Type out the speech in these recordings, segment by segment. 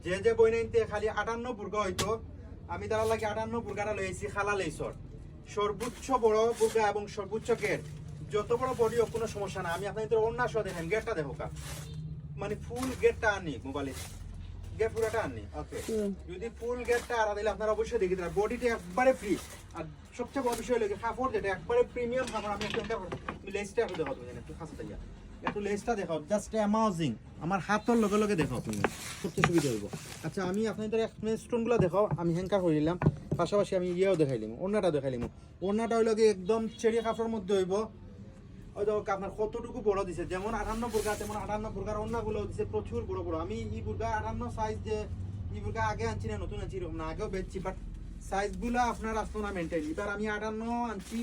যে বই নিতে খালি 58 বুর্গা হইতো আমি তারা লাগে 58 বুর্গাটা লইছি খালা লেইসর সর্বোচ্চ বড় বুর্গা এবং সর্বোচ্চ গেট যত বড় বডি হোক কোনো সমস্যা না আমি আপনাদের অন্য সহ দেখেন গেটটা দেখো কা মানে ফুল গেটটা আনি মোবাইলে গেট পুরোটা আনি ওকে যদি ফুল গেটটা আর দিলে আপনারা অবশ্যই দেখে দিন বডিটা একবারে ফ্রি আর সবচেয়ে বড় বিষয় লাগে কাপড় যেটা একবারে প্রিমিয়াম কাপড় আমি একটু লেসটা একটু দেখাও তুমি একটু কাছে যাইয়া একটু লেসটা দেখাও জাস্ট অ্যামাজিং আমার হাতের লগে লগে দেখাও তুমি সবচেয়ে সুবিধা হইব আচ্ছা আমি আপনাদের স্টোনগুলো দেখাও আমি হ্যাঙ্কার করে দিলাম পাশাপাশি আমি ইয়েও দেখাইলাম ওড়নাটা দেখাইলাম ওড়নাটা হইল গিয়ে একদম চেরি কাপড়ের মধ্যে হইব ওই দেখো আপনার কতটুকু বড় দিছে যেমন 58 বুর্গা তেমন 58 বুর্গার ওড়নাগুলো দিছে প্রচুর বড় বড় আমি এই বুর্গা 58 সাইজ যে এই বুর্গা আগে আনছি না নতুন আনছি এরকম না আগেও বেচছি বাট সাইজগুলো আপনার আসতো না মেনটেন এবার আমি 58 আনছি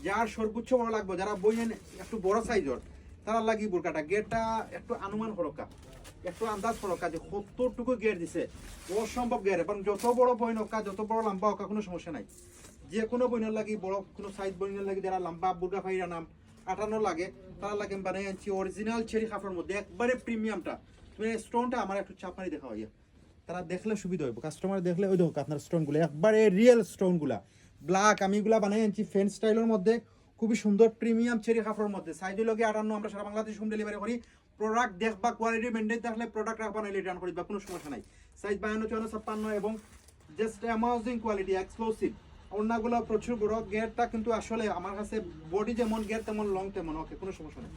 যার সর্বোচ্চ বড় লাগবে যারা বই একটু বড় সাইজের তারা লাগি বুর্গাটা গেটটা একটু অনুমান ফরকা একটু আন্দাজ ফরকা যে কতটুকু গেট দিছে অসম্ভব গেট এবং যত বড় বই নৌকা যত বড় লম্বা হোক কোনো সমস্যা নাই যে কোনো বইনের লাগি বড় কোনো সাইজ বইনের লাগি যারা লম্বা বুর্গা ফাইরা নাম 58 লাগে তারা লাগে বানাই আনছি অরিজিনাল চেরি কাপড়ের মধ্যে একবারে প্রিমিয়ামটা তুমি স্টোনটা আমার একটু চাপ মারি দেখা হয় তারা দেখলে সুবিধা হইব কাস্টমার দেখলে ওই দেখো আপনার স্টোনগুলো একবারে রিয়েল স্টোনগুলা ব্ল্যাক আমি এগুলা বানাই আনছি ফেন স্টাইলের মধ্যে খুবই সুন্দর প্রিমিয়াম চেরি কাপড়ের মধ্যে সাইজ লগে 58 আমরা সারা বাংলাদেশ হোম ডেলিভারি করি প্রোডাক্ট দেখবা কোয়ালিটি মেনটেন থাকলে প্রোডাক্ট রাখবা নাইলে রিটার্ন করিবা কোনো সমস্যা নাই সাইজ 52 54 56 এবং জাস্ট অ্যামাজিং কোয়ালিটি এক্সক্লুসিভ ওড়নাগুলো প্রচুর বড় গেটটা কিন্তু আসলে আমার কাছে বডি যেমন গেট তেমন লং তেমন ওকে কোনো সমস্যা নেই